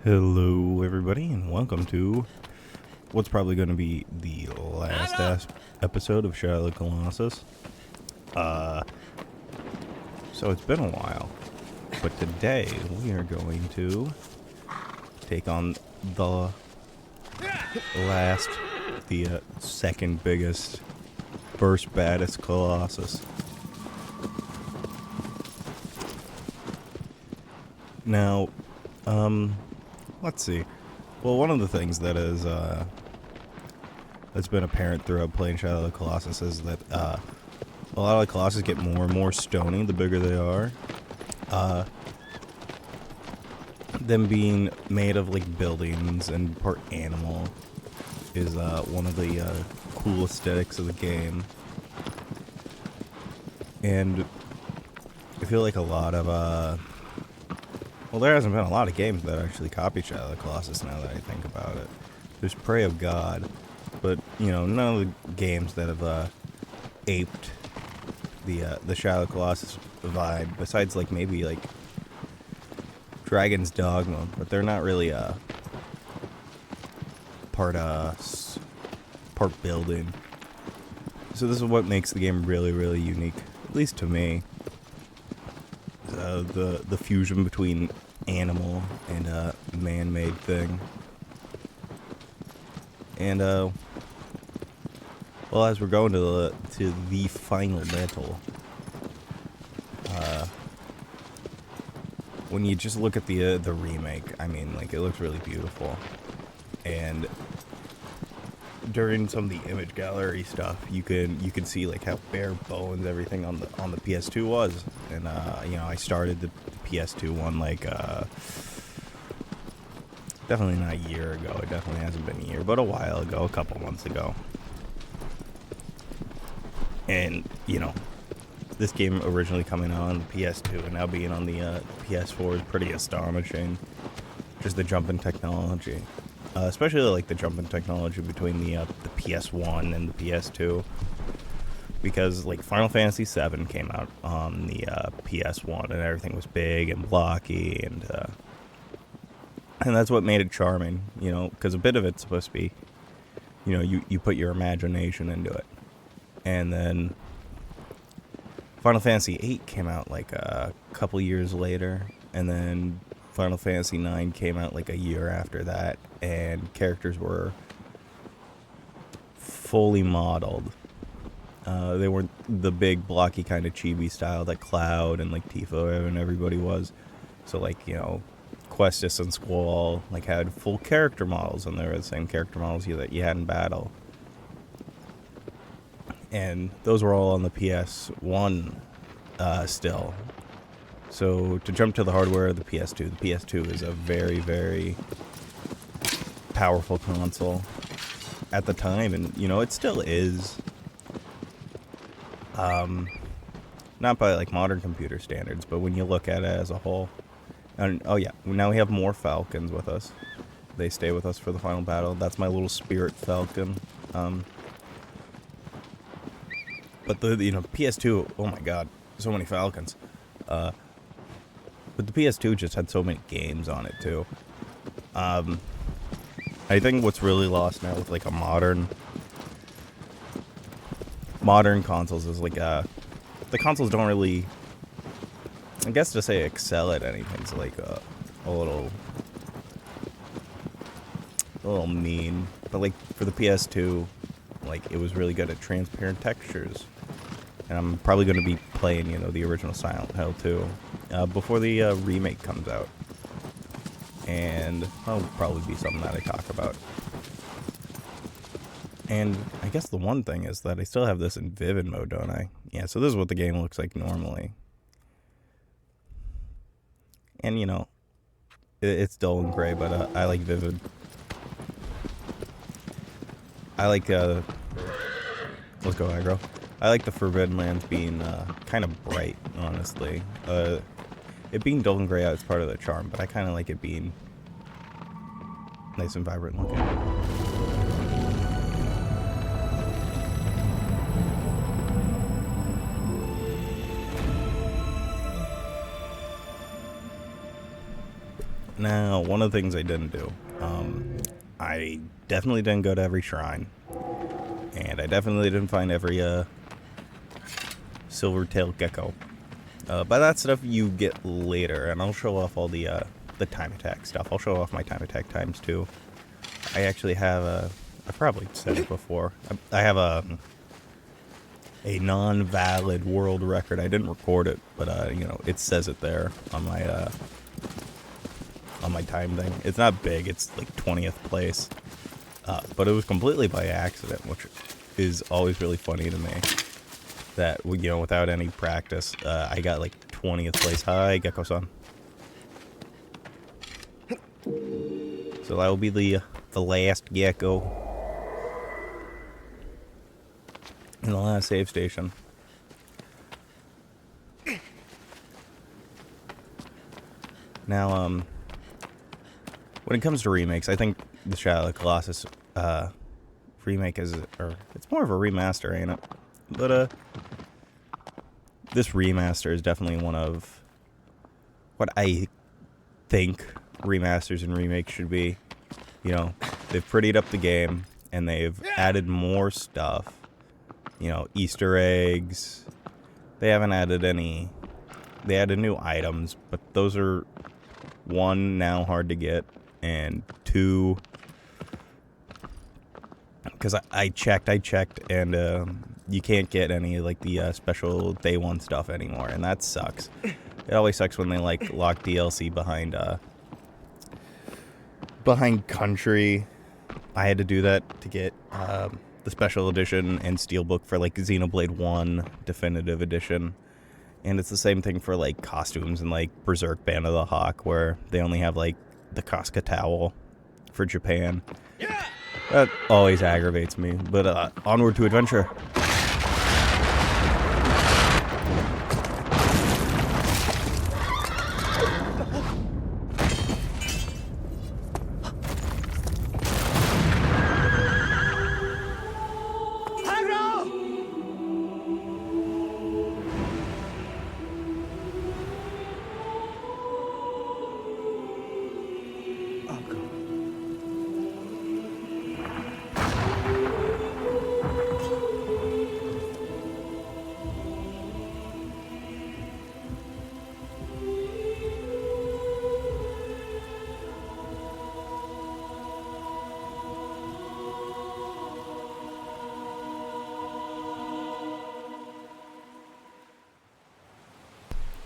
Hello, everybody, and welcome to what's probably going to be the last episode of Shadow of the Colossus. So it's been a while, but today we are going to take on the second biggest, first baddest Colossus. Now, let's see. Well, one of the things that is that's been apparent throughout playing Shadow of the Colossus is that a lot of the Colossus get more and more stony the bigger they are. Them being made of like buildings and part animal is one of the cool aesthetics of the game, and I feel like a lot of well, there hasn't been a lot of games that actually copy Shadow of the Colossus now that I think about it. There's Prey of God, but, none of the games that have aped the Shadow of the Colossus vibe, besides, like, maybe, like, Dragon's Dogma, but they're not really, part building. So this is what makes the game really, really unique, at least to me. The fusion between animal and man-made thing. And well, as we're going to the final battle, when you just look at the remake, I mean, like, it looks really beautiful. And during some of the image gallery stuff, you can see like how bare bones everything on the PS2 was, and I started the PS2 one like definitely not a year ago. It definitely hasn't been a year, but a while ago, a couple months ago. And this game originally coming out on the PS2 and now being on the PS4 is pretty astonishing. Just the jump in technology. Especially like the jump in technology between the PS1 and the PS2, because like Final Fantasy VII came out on the PS1 and everything was big and blocky, and that's what made it charming, because a bit of it's supposed to be, you put your imagination into it. And then Final Fantasy VIII came out like a couple years later, and then Final Fantasy IX came out like a year after that, and characters were fully modeled. They weren't the big blocky kind of chibi style that Cloud and like Tifa and everybody was. So like, Questus and Squall like had full character models, and they were the same character models that you had in battle. And those were all on the PS1 still. So to jump to the hardware of the PS2, the PS2 is a very, very powerful console at the time, and it still is. Not by like modern computer standards, but when you look at it as a whole. And oh yeah, now we have more Falcons with us. They stay with us for the final battle. That's my little spirit Falcon. But the PS2, oh my god, so many Falcons. But the PS2 just had so many games on it too. I think what's really lost now with like a modern consoles is like the consoles don't really, I guess to say excel at anything. It's like a little mean. But like for the PS2, like it was really good at transparent textures. And I'm probably going to be playing, the original Silent Hill 2 before the remake comes out. And that'll probably be something that I talk about. And I guess the one thing is that I still have this in Vivid mode, don't I? Yeah, so this is what the game looks like normally. And, it's dull and gray, but I like Vivid. I like, let's go aggro. I like the Forbidden Lands being kind of bright, honestly. It being dull and gray out is part of the charm, but I kind of like it being nice and vibrant looking. Now, one of the things I didn't do, I definitely didn't go to every shrine, and I definitely didn't find every silver-tailed gecko. But that stuff you get later, and I'll show off all the time attack stuff. I'll show off my time attack times too. I actually have I've probably said it before. I have a non-valid world record. I didn't record it, but you know, it says it there on my time thing. It's not big. It's like 20th place, but it was completely by accident, which is always really funny to me. That, you know, without any practice, I got like 20th place. Hi, Gecko-san. So that will be the last gecko in the last save station. Now, when it comes to remakes, I think the Shadow of the Colossus remake is, or it's more of a remaster, ain't it? But this remaster is definitely one of what I think remasters and remakes should be. You know, they've prettied up the game, and they've added more stuff. You know, Easter eggs. They haven't added any. They added new items, but those are, one, now hard to get, and two, because I checked, and you can't get any, like, the special day one stuff anymore, and that sucks. It always sucks when they, like, lock DLC behind country. I had to do that to get the special edition and steelbook for, like, Xenoblade 1 Definitive Edition. And it's the same thing for, like, costumes and, like, Berserk Band of the Hawk, where they only have, like, the Casca towel for Japan. Yeah! That always aggravates me. But onward to adventure.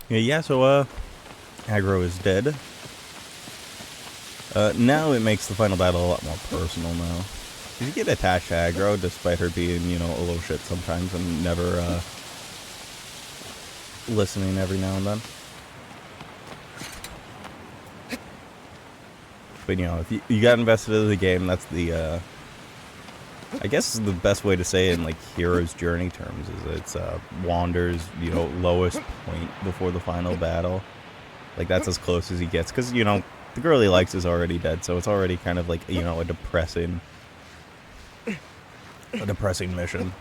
Yeah, so, Aggro is dead. Now it makes the final battle a lot more personal now. You get attached to Aggro, despite her being, you know, a little shit sometimes and never, listening every now and then. But, you know, if you got invested in the game, that's the, I guess the best way to say it in, like, hero's journey terms is it's Wander's, you know, lowest point before the final battle. Like, that's as close as he gets. Because, you know, the girl he likes is already dead, so it's already kind of like, you know, a depressing mission.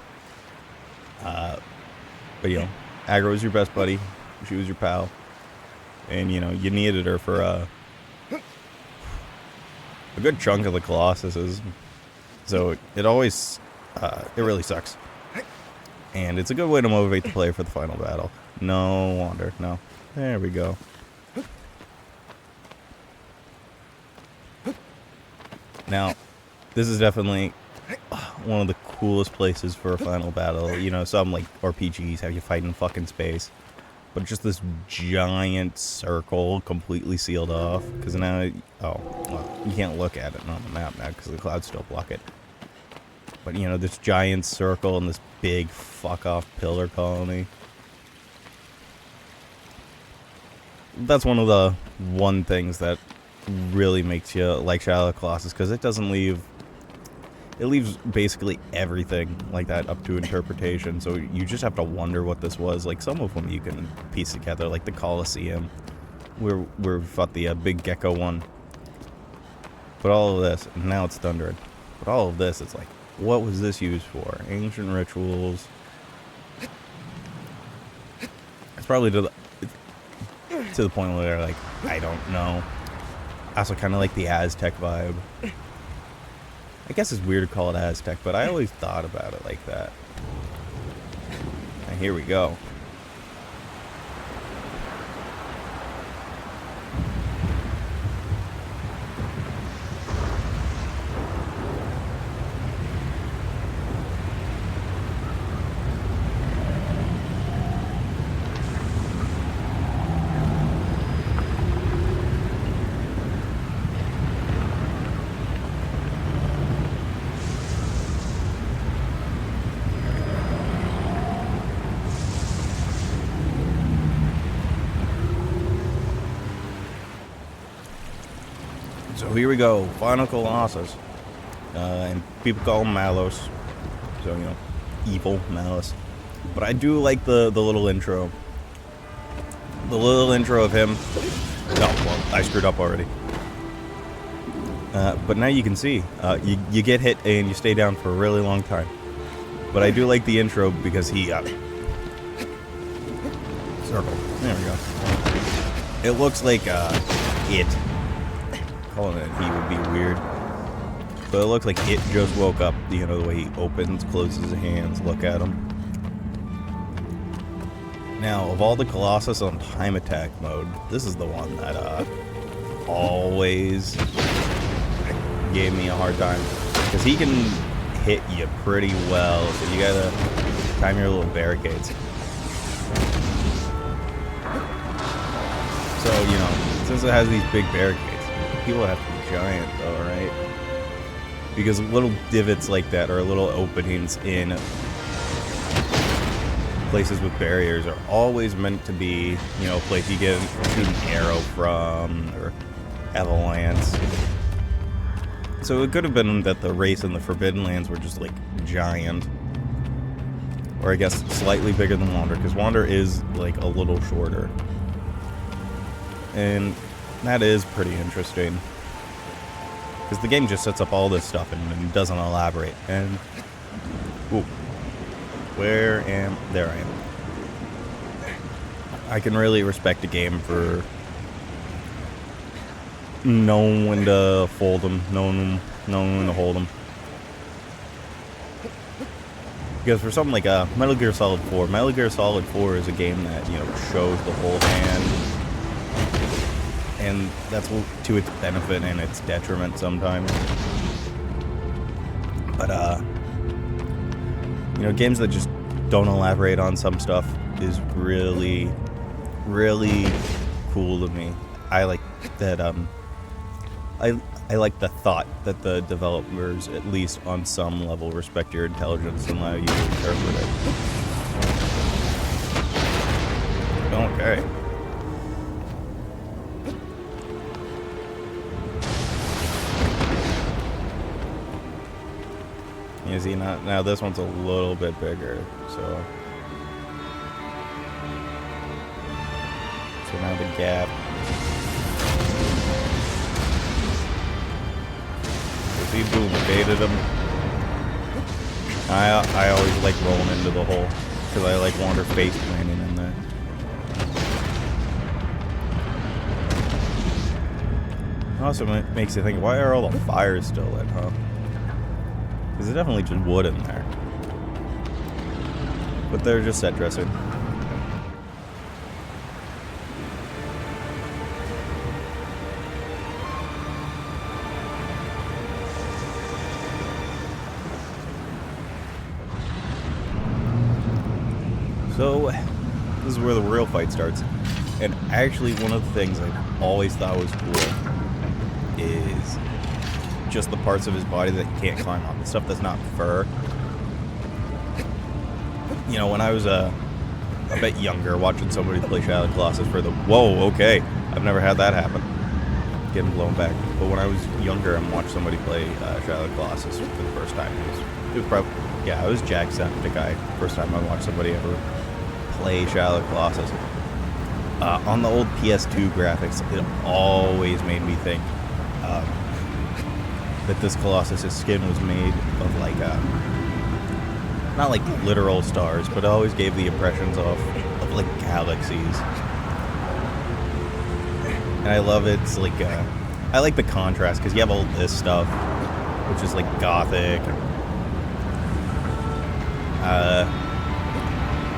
But, you know, Aggro was your best buddy. She was your pal. And, you know, you needed her for a good chunk of the Colossuses. So it always, it really sucks. And it's a good way to motivate the player for the final battle. No Wander, no. There we go. Now, this is definitely one of the coolest places for a final battle. You know, some, like, RPGs have you fight in fucking space. But just this giant circle completely sealed off. Because now, oh, well, you can't look at it on the map now because the clouds still block it. But, you know, this giant circle and this big fuck-off pillar colony. That's one of the things that really makes you like Shadow of the Colossus, because it doesn't leave... It leaves basically everything like that up to interpretation, so you just have to wonder what this was. Like, some of them you can piece together, like the Colosseum, where we fought the big gecko one. But all of this, and now it's Thundered. But all of this, it's like, what was this used for? Ancient rituals. It's probably to the point where they're like, I don't know. I also kind of like the Aztec vibe. I guess it's weird to call it Aztec, but I always thought about it like that. And here we go. So here we go, Final Colossus. And people call him Malos. So, you know, evil Malus. But I do like the little intro. The little intro of him. Oh, well, I screwed up already. But now you can see, you get hit and you stay down for a really long time. But I do like the intro because he, circle. There we go. It looks like, it. Calling it he would be weird. But it looks like it just woke up, you know, the way he opens, closes his hands, look at him. Now, of all the Colossus on time attack mode, this is the one that, always gave me a hard time. Because he can hit you pretty well, so you gotta time your little barricades. So, you know, since it has these big barricades, people have to be giant though, right? Because little divots like that, or little openings in places with barriers, are always meant to be, you know, a place you get shoot an arrow from, or have a lance. So it could have been that the race in the Forbidden Lands were just like giant. Or I guess slightly bigger than Wander, because Wander is like a little shorter. And that is pretty interesting. Because the game just sets up all this stuff and doesn't elaborate. And... ooh. There I am. I can really respect a game for knowing when to fold them, knowing when to hold them. Because for something like Metal Gear Solid 4, Metal Gear Solid 4 is a game that, you know, shows the whole hand. And that's to its benefit and its detriment sometimes. But, you know, games that just don't elaborate on some stuff is really, really cool to me. I like that, I like the thought that the developers, at least on some level, respect your intelligence and allow you to interpret it. Okay. You see, now this one's a little bit bigger, so now the gap. See, boom, baited him. I always like rolling into the hole because I like Wander face planting in there. Also makes you think, why are all the fires still lit, huh? Because there's definitely just wood in there. But they're just set dressing. So, this is where the real fight starts. And actually, one of the things I've always thought was cool is just the parts of his body that you can't climb on. The stuff that's not fur. You know, when I was a bit younger, watching somebody play Shadow of the Colossus for the... Whoa, okay. I've never had that happen. Getting blown back. But when I was younger and watched somebody play Shadow of the Colossus for the first time, it was probably... Yeah, I was Jacksepticeye. First time I watched somebody ever play Shadow of the Colossus. On the old PS2 graphics, it always made me think that this Colossus' skin was made of like not like literal stars, but it always gave the impressions of like galaxies. And I love it. It's like I I like the contrast because you have all this stuff, which is like gothic,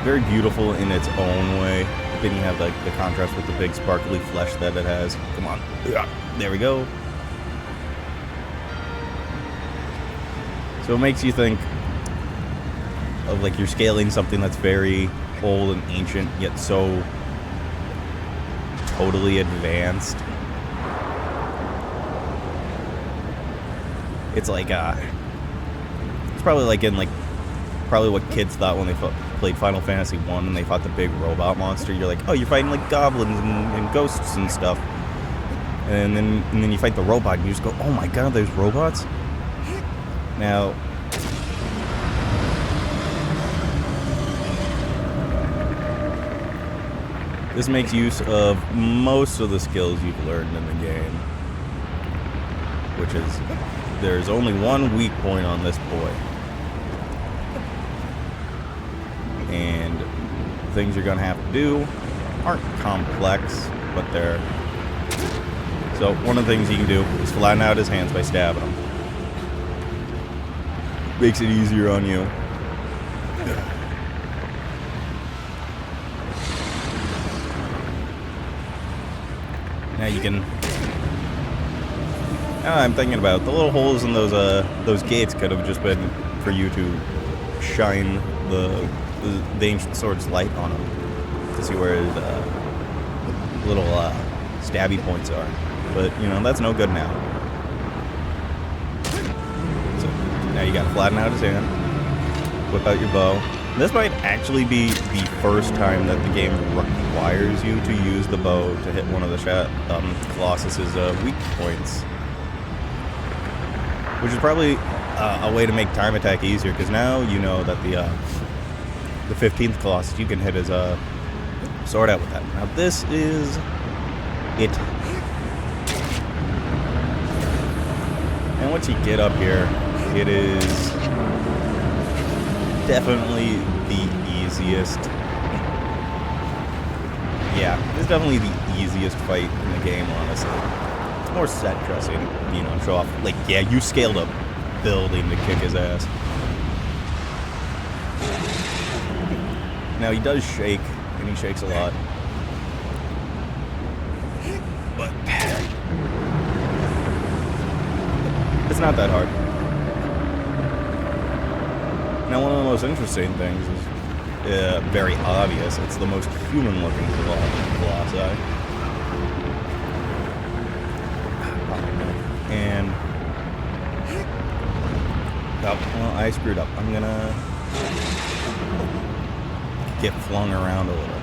very beautiful in its own way. But then you have like the contrast with the big sparkly flesh that it has. Come on, there we go. So it makes you think of like you're scaling something that's very old and ancient, yet so totally advanced. It's like it's probably like in like probably what kids thought when they played Final Fantasy 1 and they fought the big robot monster. You're like, oh, you're fighting like goblins and ghosts and stuff, and then you fight the robot and you just go, oh my god, there's robots. Now, this makes use of most of the skills you've learned in the game, which is there's only one weak point on this boy. And the things you're going to have to do aren't complex, but they're... So one of the things you can do is flatten out his hands by stabbing him. Makes it easier on you. Now you can... I'm thinking about the little holes in those gates could have just been for you to shine the ancient sword's light on them to see where his little stabby points are. But you know that's no good now. So now you gotta flatten out his hand, whip out your bow. This might actually be the first time that the game requires you to use the bow to hit one of the Colossus's weak points. Which is probably a way to make time attack easier, because now you know that the 15th Colossus, you can hit his sword out with that. Now this is it. And once you get up here, it is definitely the easiest. Yeah, it's definitely the easiest fight in the game, honestly. It's more set dressing, you know, show off. Like, yeah, you scaled a building to kick his ass. Now, he does shake, and he shakes a lot. But it's not that hard. Now, one of the most interesting things is very obvious. It's the most human-looking Colossi. And well, I screwed up. I'm gonna get flung around a little.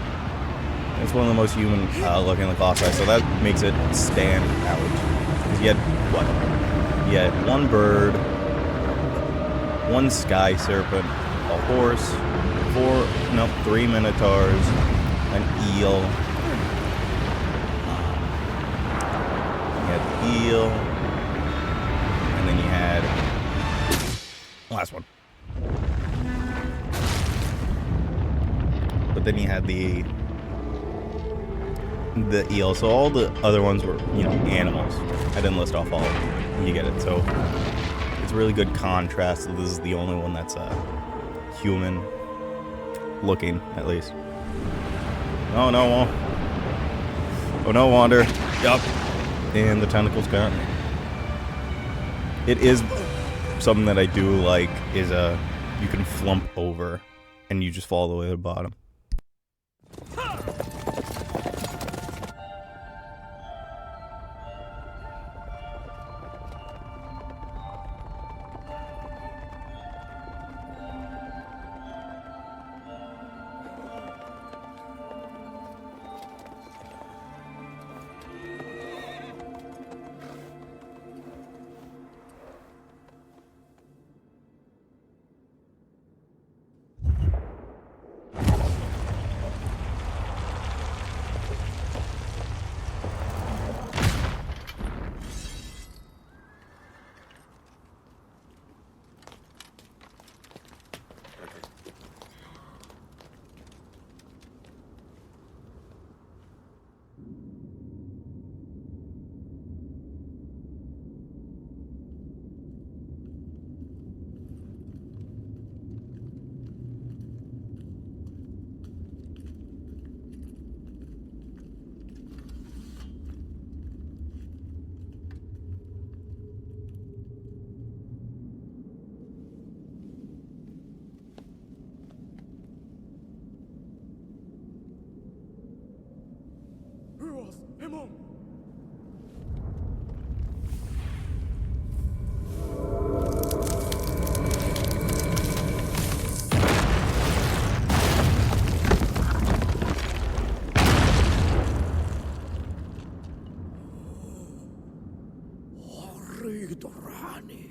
It's one of the most human looking Colossi, so that makes it stand out. Because you had what? You had one bird, one sky serpent, a horse, 3 minotaurs, an eel. You had the eel, and then you had last one. But then you had the eel. So all the other ones were, you know, animals. I didn't list off all of them. You get it. So it's a really good contrast. So this is the only one that's human looking, at least. Oh no! Oh no, Wander! Yup. And the tentacles got me. It is something that I do like. Is you can flump over, and you just fall all the way to the bottom. Ridorani.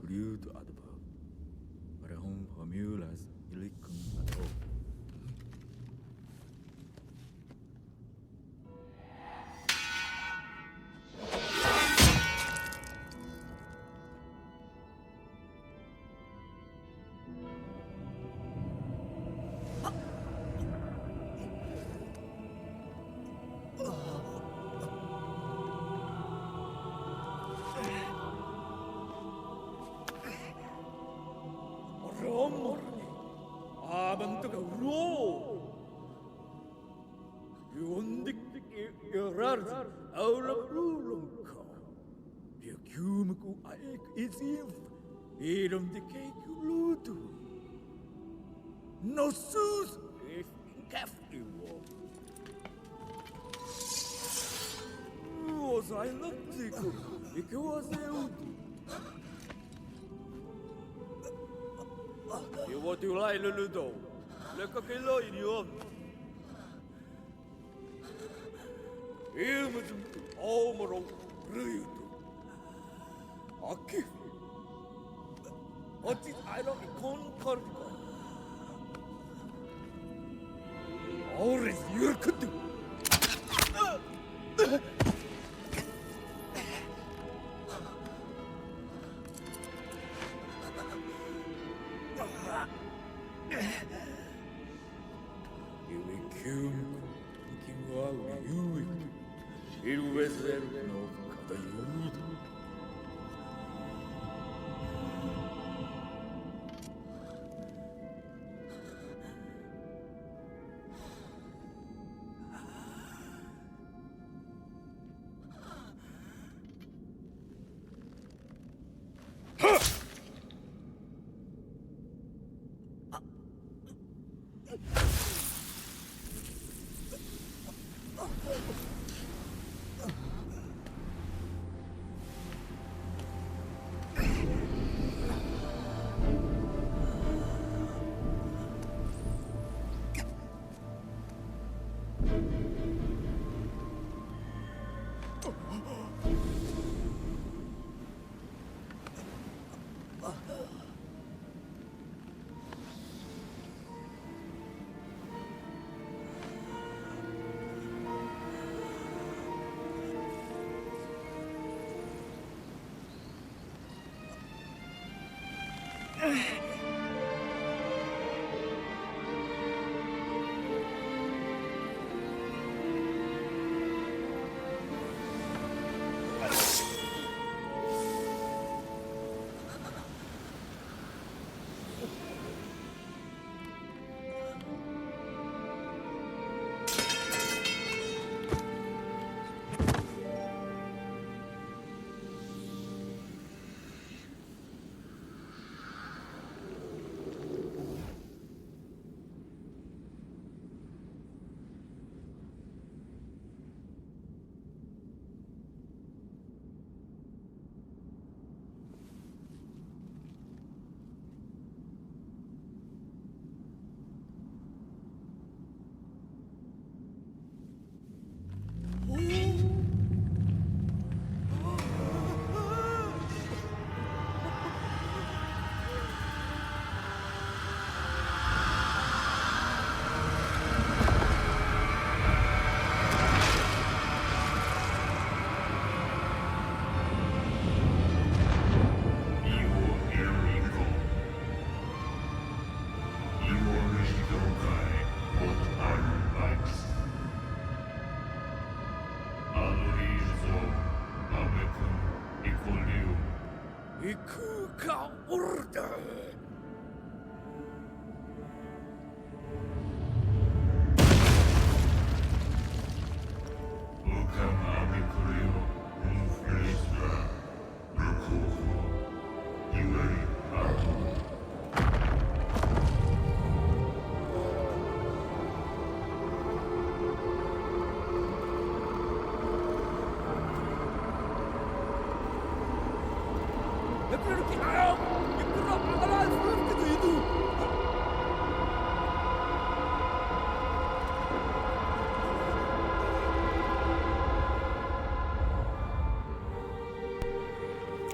Glued adverb. Parehon formulas ilicum at all. Irom de cake luto. No sus if kafti wo. Was I latico? It was eu. You want to lie ludo. Look at lo idiom. Ilmus omro rudo. Akif. 어찌 아이러니 콘커리가 어레스 유르크드 유이 키우고 유이 이루에서 노 가다 유도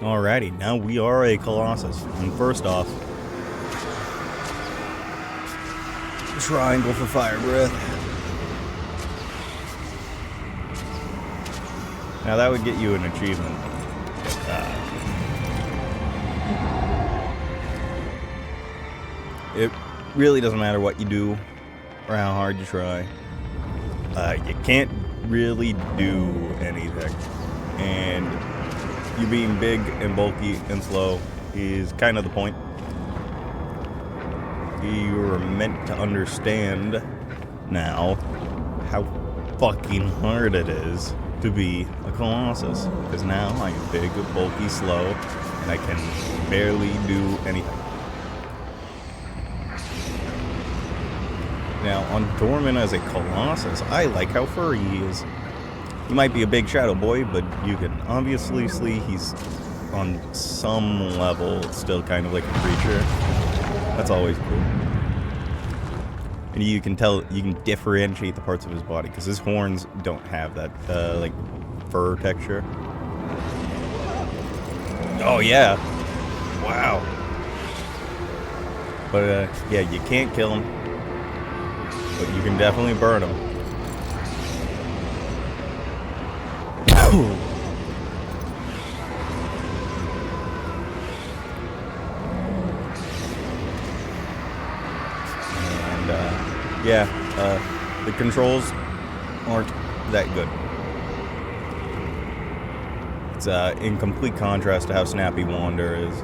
Alrighty, now we are a Colossus. And first off, triangle for fire breath. Now that would get you an achievement. It really doesn't matter what you do or how hard you try. You can't really do anything. And you being big and bulky and slow is kind of the point. You're meant to understand now how fucking hard it is to be a Colossus. Because now I am big, bulky, slow, and I can barely do anything. Now, on Dorman as a Colossus, I like how furry he is. He might be a big shadow boy, but you can obviously see he's on some level still kind of like a creature. That's always cool. And you can tell, you can differentiate the parts of his body, because his horns don't have that, like, fur texture. Oh, yeah. Wow. But, yeah, you can't kill him. But you can definitely burn him. And, yeah, the controls aren't that good. It's in complete contrast to how snappy Wander is.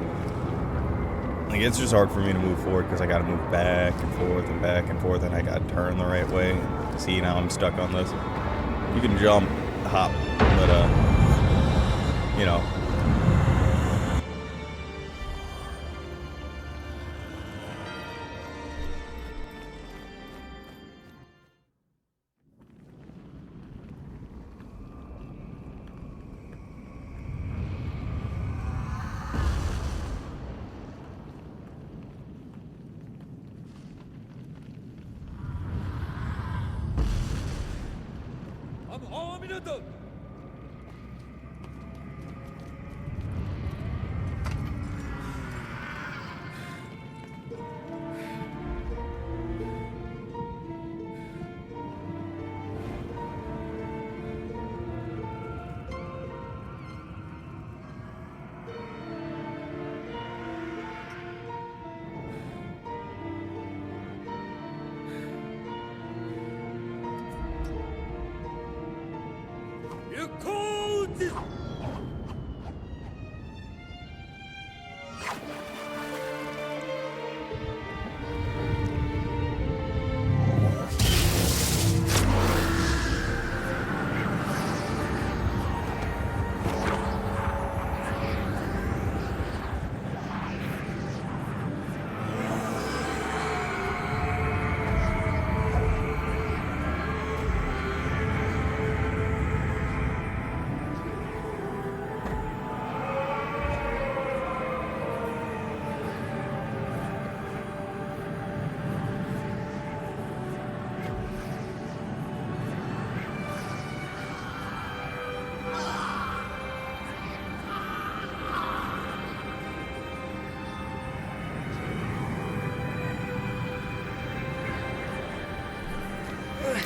Like, it's just hard for me to move forward because I gotta move back and forth, and I gotta turn the right way. See, now I'm stuck on this. You can jump, hop, but, you know.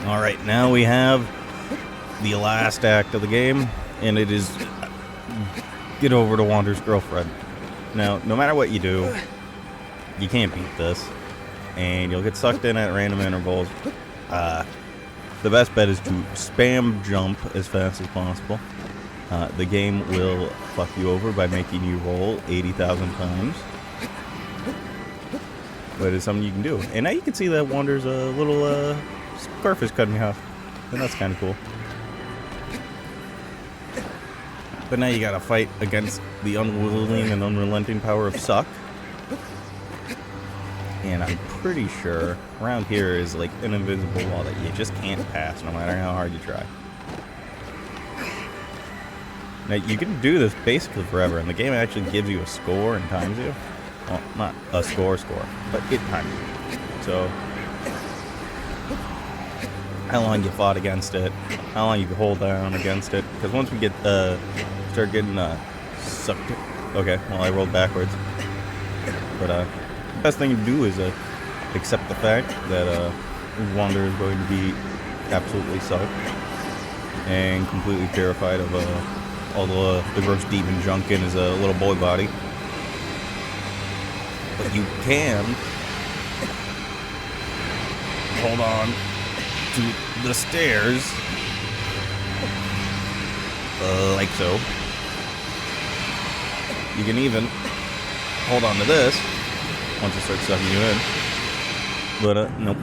Alright, now we have the last act of the game, and it is get over to Wander's girlfriend. Now, no matter what you do, you can't beat this, and you'll get sucked in at random intervals. The best bet is to spam jump as fast as possible. The game will fuck you over by making you roll 80,000 times. But it's something you can do. And now you can see that Wander's a little scarf is cutting you off. And that's kind of cool. But now you gotta fight against the unwilling and unrelenting power of Suck. And I'm pretty sure around here is like an invisible wall that you just can't pass no matter how hard you try. Now you can do this basically forever, and the game actually gives you a score and times you. Well, not a score, but it times you. So, how long you fought against it, how long you can hold down against it. Because once we get start getting sucked Okay, well I rolled backwards. But best thing to do is accept the fact that Wander is going to be absolutely sucked and completely terrified of all the gross demon junk in his little boy body. But you can hold on to the stairs like so. You can even hold on to this once it starts sucking you in. But nope.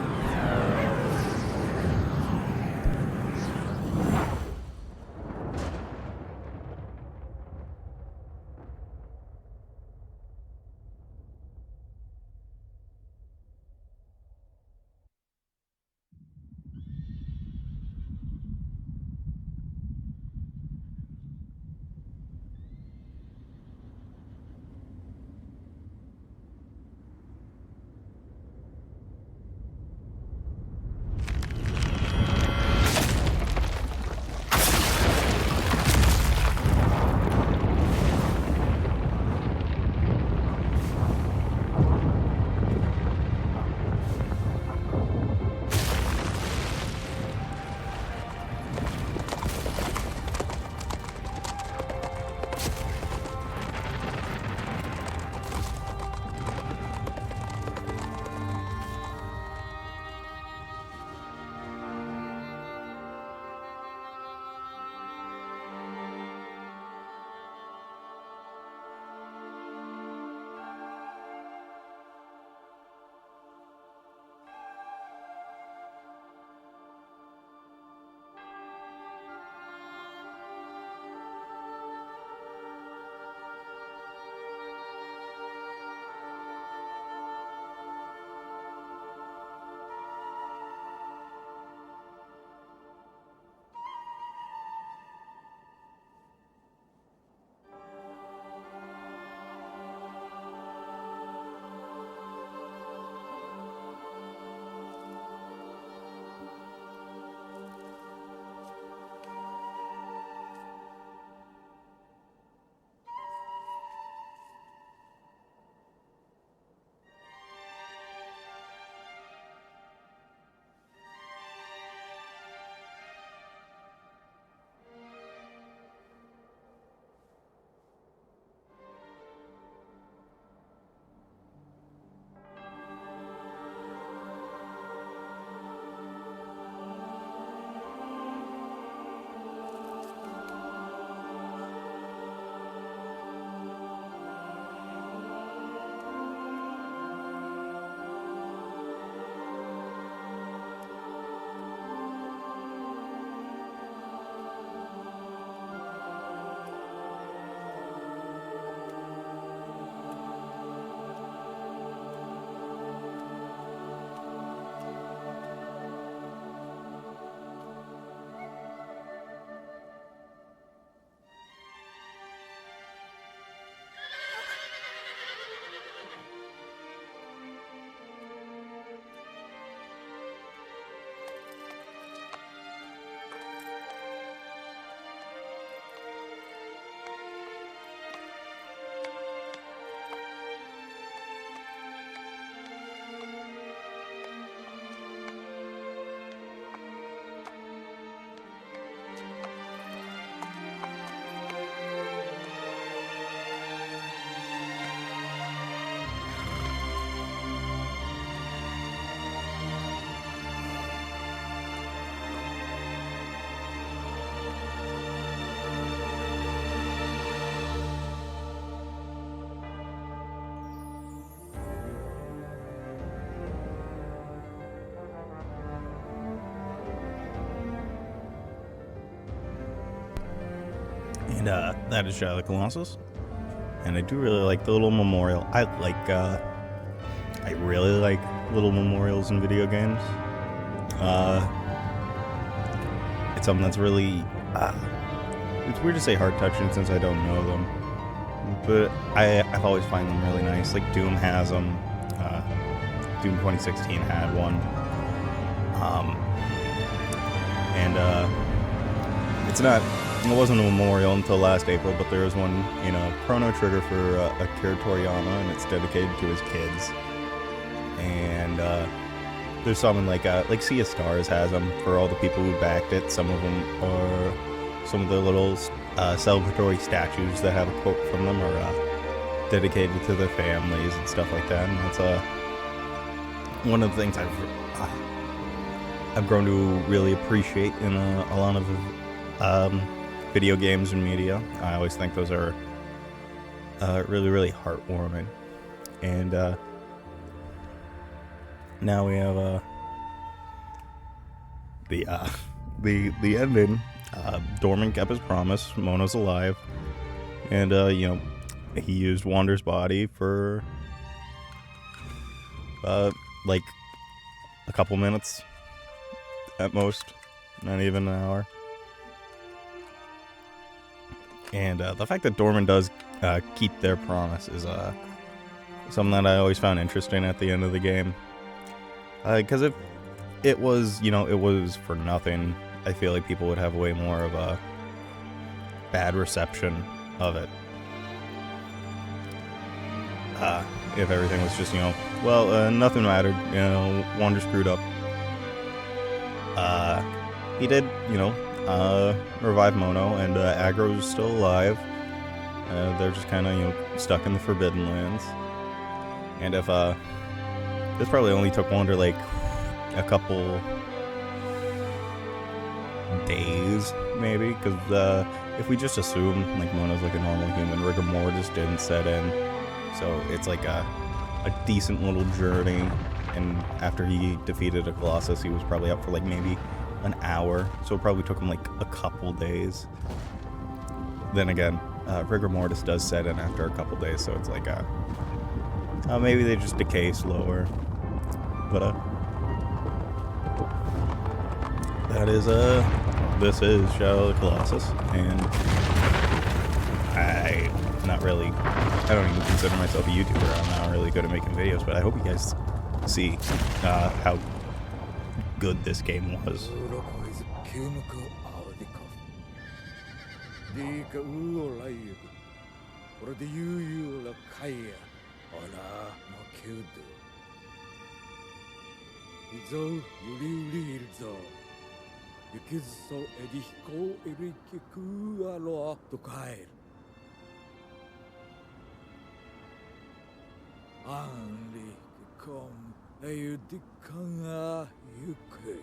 And that is Shadow of the Colossus. And I do really like the little memorial. I really like little memorials in video games. It's something that's really, it's weird to say heart-touching since I don't know them. But I've always find them really nice. Like Doom has them. Doom 2016 had one. And it's not it wasn't a memorial until last April, but there was one in a Chrono Trigger for Akira Toriyama, and it's dedicated to his kids. And there's some in like Sea of Stars has them for all the people who backed it. Some of them are some of the little celebratory statues that have a quote from them are dedicated to their families and stuff like that. And that's one of the things I've grown to really appreciate in a lot of video games and media. I always think those are really, really heartwarming. And now we have the ending. Dorman kept his promise. Mono's alive, and he used Wander's body for like a couple minutes at most, not even an hour. And the fact that Dorman does keep their promise is something that I always found interesting at the end of the game. Because if it was, it was for nothing, I feel like people would have way more of a bad reception of it. If everything was just, nothing mattered, Wander screwed up. He did, revive Mono, and Agro's still alive. They're just kind of, stuck in the Forbidden Lands. And if, this probably only took Wander like a couple days, maybe, because if we just assume like Mono's like a normal human, rigor mortis didn't set in, so it's like a decent little journey. And after he defeated a Colossus, he was probably up for like maybe an hour, so it probably took him like a couple days. Then again, rigor mortis does set in after a couple days, so it's like maybe they just decay slower. But this is Shadow of the Colossus, and I don't even consider myself a YouTuber. I'm not really good at making videos, but I hope you guys see how good this game was. Anli kom, eju dikanga yuke.